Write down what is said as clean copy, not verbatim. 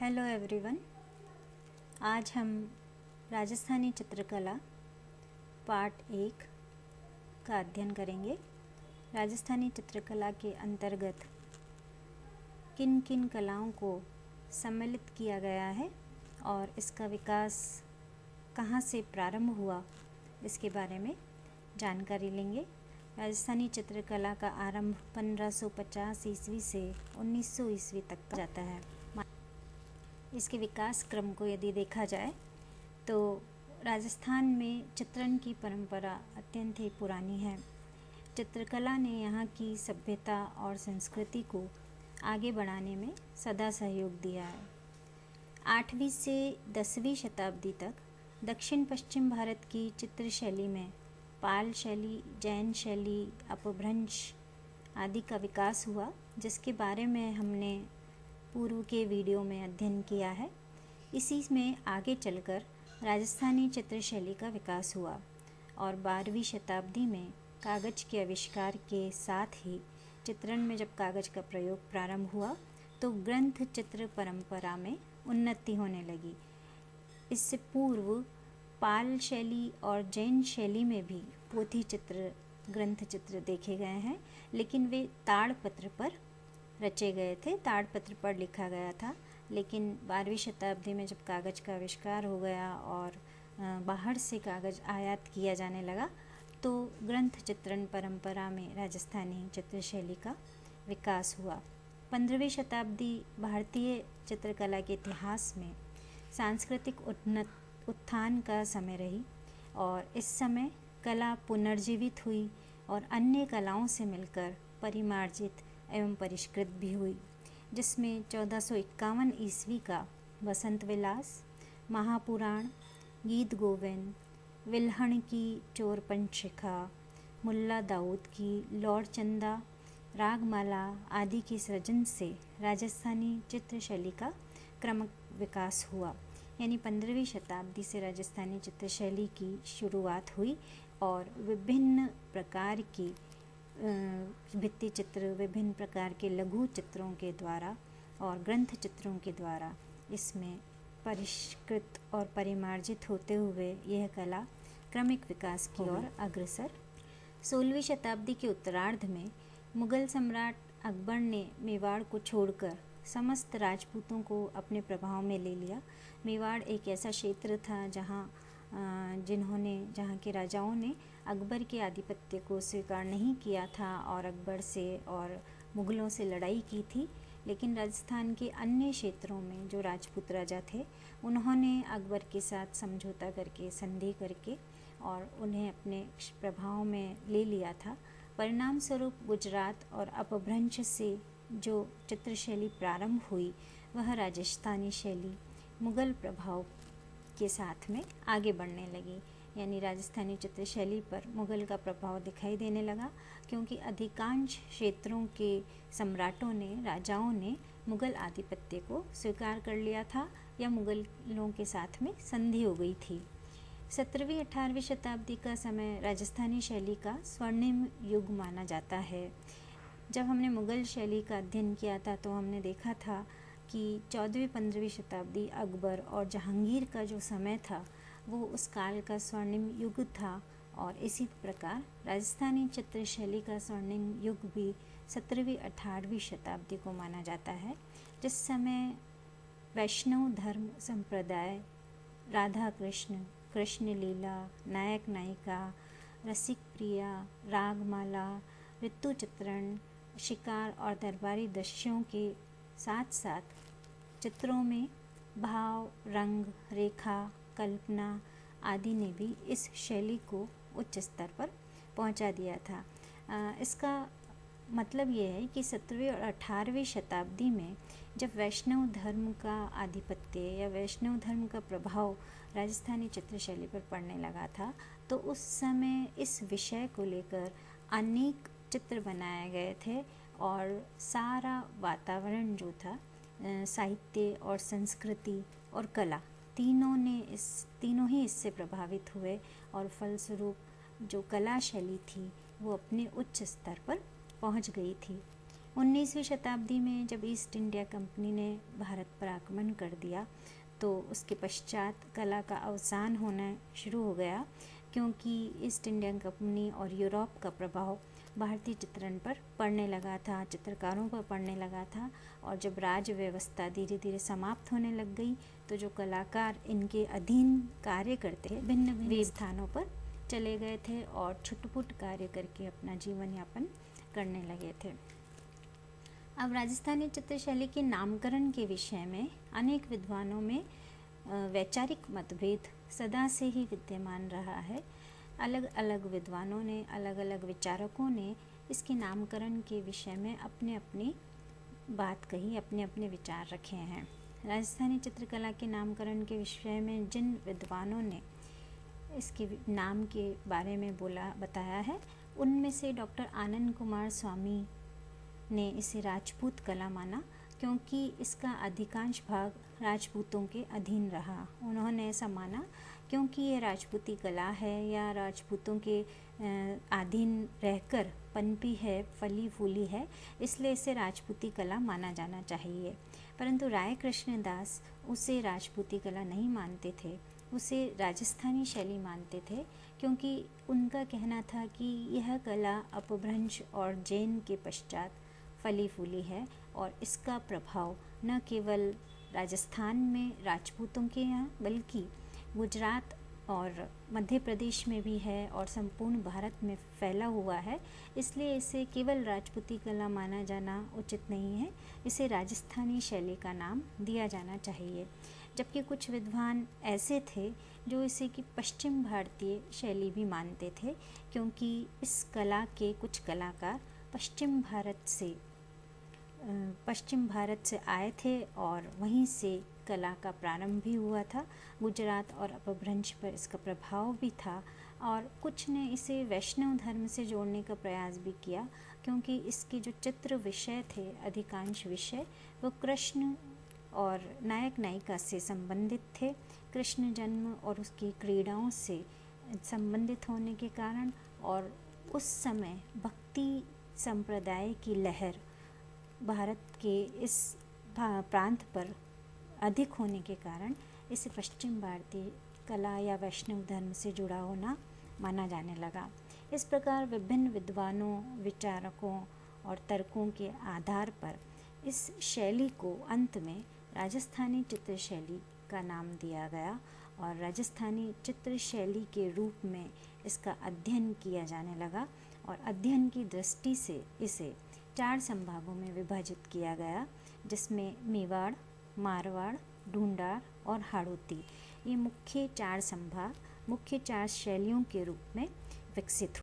Hello everyone. आज हम राजस्थानी चित्रकला पार्ट 1 का अध्ययन करेंगे। राजस्थानी चित्रकला के अंतर्गत किन किन कलाओं को सम्मिलित किया गया है और इसका विकास कहाँ से प्रारंभ हुआ, इसके बारे में जानकारी लेंगे। राजस्थानी चित्रकला का आरंभ 1550 ईस्वी से 1900 ईस्वी तक जाता है। इसके विकास क्रम को यदि देखा जाए तो राजस्थान में चित्रण की परंपरा अत्यंत ही पुरानी है। चित्रकला ने यहाँ की सभ्यता और संस्कृति को आगे बढ़ाने में सदा सहयोग दिया है। 8वीं से 10वीं शताब्दी तक दक्षिण पश्चिम भारत की चित्रशैली में पाल शैली, जैन शैली, अपभ्रंश आदि का विकास हुआ, जिसके बारे में हमने पूर्व के वीडियो में अध्ययन किया है। इसी में आगे चलकर राजस्थानी चित्रशैली का विकास हुआ और 12वीं शताब्दी में कागज़ के आविष्कार के साथ ही चित्रण में जब कागज़ का प्रयोग प्रारंभ हुआ तो ग्रंथ चित्र परंपरा में उन्नति होने लगी। इससे पूर्व पाल शैली और जैन शैली में भी पोथी चित्र, ग्रंथ चित्र देखे गए हैं, लेकिन वे ताड़पत्र पर रचे गए थे, ताड़पत्र पर लिखा गया था। लेकिन 12वीं शताब्दी में जब कागज़ का आविष्कार हो गया और बाहर से कागज़ आयात किया जाने लगा तो ग्रंथ चित्रण परंपरा में राजस्थानी चित्रशैली का विकास हुआ। 15वीं शताब्दी भारतीय चित्रकला के इतिहास में सांस्कृतिक उत्थान का समय रही और इस समय कला पुनर्जीवित हुई और अन्य कलाओं से मिलकर परिमार्जित एवं परिष्कृत भी हुई, जिसमें 1451 ईस्वी का वसंत विलास, महापुराण, गीत गोविंद, विल्हण की चोर पंचशिखा, मुल्ला दाऊद की लौड़ चंदा, रागमाला आदि के सृजन से राजस्थानी चित्रशैली का क्रमिक विकास हुआ। यानी 15वीं शताब्दी से राजस्थानी चित्रशैली की शुरुआत हुई और विभिन्न प्रकार की भित्ति चित्र, विभिन्न प्रकार के लघु चित्रों के द्वारा और ग्रंथ चित्रों के द्वारा इसमें परिष्कृत और परिमार्जित होते हुए यह कला क्रमिक विकास की ओर अग्रसर। 16वीं शताब्दी के उत्तरार्ध में मुगल सम्राट अकबर ने मेवाड़ को छोड़कर समस्त राजपूतों को अपने प्रभाव में ले लिया। मेवाड़ एक ऐसा क्षेत्र था जहाँ के राजाओं ने अकबर के आधिपत्य को स्वीकार नहीं किया था और अकबर से और मुग़लों से लड़ाई की थी। लेकिन राजस्थान के अन्य क्षेत्रों में जो राजपूत राजा थे उन्होंने अकबर के साथ समझौता करके, संधि करके और उन्हें अपने प्रभाव में ले लिया था। परिणाम स्वरूप गुजरात और अपभ्रंश से जो चित्रशैली प्रारंभ हुई वह राजस्थानी शैली मुग़ल प्रभाव के साथ में आगे बढ़ने लगी। यानी राजस्थानी चित्रशैली पर मुग़ल का प्रभाव दिखाई देने लगा, क्योंकि अधिकांश क्षेत्रों के सम्राटों ने, राजाओं ने मुग़ल आधिपत्य को स्वीकार कर लिया था या मुग़लों के साथ में संधि हो गई थी। 17वीं 18वीं शताब्दी का समय राजस्थानी शैली का स्वर्णिम युग माना जाता है। जब हमने मुग़ल शैली का अध्ययन किया था तो हमने देखा था कि 14वीं 15वीं शताब्दी अकबर और जहांगीर का जो समय था वो उस काल का स्वर्णिम युग था और इसी प्रकार राजस्थानी चित्रशैली का स्वर्णिम युग भी 17वीं 18वीं शताब्दी को माना जाता है, जिस समय वैष्णव धर्म संप्रदाय, राधा कृष्ण, कृष्ण लीला, नायक नायिका, रसिक प्रिया, रागमाला, ऋतु चित्रण, शिकार और दरबारी दृश्यों के साथ साथ चित्रों में भाव, रंग, रेखा, कल्पना आदि ने भी इस शैली को उच्च स्तर पर पहुंचा दिया था। इसका मतलब ये है कि 17वीं और 18वीं शताब्दी में जब वैष्णव धर्म का आधिपत्य या वैष्णव धर्म का प्रभाव राजस्थानी चित्रशैली पर पड़ने लगा था, तो उस समय इस विषय को लेकर अनेक चित्र बनाए गए थे और सारा वातावरण जो था, साहित्य और संस्कृति और कला, तीनों ही इससे प्रभावित हुए और फलस्वरूप जो कला शैली थी वो अपने उच्च स्तर पर पहुंच गई थी। 19वीं शताब्दी में जब ईस्ट इंडिया कंपनी ने भारत पर आक्रमण कर दिया तो उसके पश्चात कला का अवसान होना शुरू हो गया, क्योंकि ईस्ट इंडिया कंपनी और यूरोप का प्रभाव भारतीय चित्रण पर पड़ने लगा था, चित्रकारों पर पड़ने लगा था। और जब राज व्यवस्था धीरे धीरे समाप्त होने लग गई तो जो कलाकार इनके अधीन कार्य करते भिन्न भिन्न स्थानों पर चले गए थे और छुटपुट कार्य करके अपना जीवन यापन करने लगे थे। अब राजस्थानी चित्रशैली के नामकरण के विषय में अनेक विद्वानों में वैचारिक मतभेद सदा से ही विद्यमान रहा है। अलग अलग विद्वानों ने, अलग अलग विचारकों ने इसके नामकरण के विषय में अपने अपनी बात कही, अपने अपने विचार रखे हैं। राजस्थानी चित्रकला के नामकरण के विषय में जिन विद्वानों ने इसके नाम के बारे में बताया है, उनमें से डॉक्टर आनंद कुमार स्वामी ने इसे राजपूत कला माना, क्योंकि इसका अधिकांश भाग राजपूतों के अधीन रहा। उन्होंने ऐसा माना क्योंकि ये राजपूती कला है या राजपूतों के अधीन रहकर पनपी है, फली फूली है, इसलिए इसे राजपूती कला माना जाना चाहिए। परंतु राय कृष्णदास उसे राजपूती कला नहीं मानते थे, उसे राजस्थानी शैली मानते थे, क्योंकि उनका कहना था कि यह कला अपभ्रंश और जैन के पश्चात फली फूली है और इसका प्रभाव न केवल राजस्थान में राजपूतों के यहाँ बल्कि गुजरात और मध्य प्रदेश में भी है और संपूर्ण भारत में फैला हुआ है। इसलिए इसे केवल राजपूती कला माना जाना उचित नहीं है, इसे राजस्थानी शैली का नाम दिया जाना चाहिए। जबकि कुछ विद्वान ऐसे थे जो इसे की पश्चिम भारतीय शैली भी मानते थे, क्योंकि इस कला के कुछ कलाकार पश्चिम भारत से आए थे और वहीं से कला का प्रारंभ भी हुआ था। गुजरात और अपभ्रंश पर इसका प्रभाव भी था और कुछ ने इसे वैष्णव धर्म से जोड़ने का प्रयास भी किया, क्योंकि इसके जो चित्र विषय थे, अधिकांश विषय वो कृष्ण और नायक नायिका से संबंधित थे। कृष्ण जन्म और उसकी क्रीड़ाओं से संबंधित होने के कारण और उस समय भक्ति संप्रदाय की लहर भारत के इस प्रांत पर अधिक होने के कारण इसे पश्चिम भारतीय कला या वैष्णव धर्म से जुड़ा होना माना जाने लगा। इस प्रकार विभिन्न विद्वानों, विचारकों और तर्कों के आधार पर इस शैली को अंत में राजस्थानी चित्र शैली का नाम दिया गया और राजस्थानी चित्र शैली के रूप में इसका अध्ययन किया जाने लगा और अध्ययन की दृष्टि से इसे 4 संभागों में विभाजित किया गया, जिसमें मेवाड़, मारवाड़, ढूंढार और हाड़ौती ये मुख्य 4 संभाग मुख्य 4 शैलियों के रूप में विकसित हुए।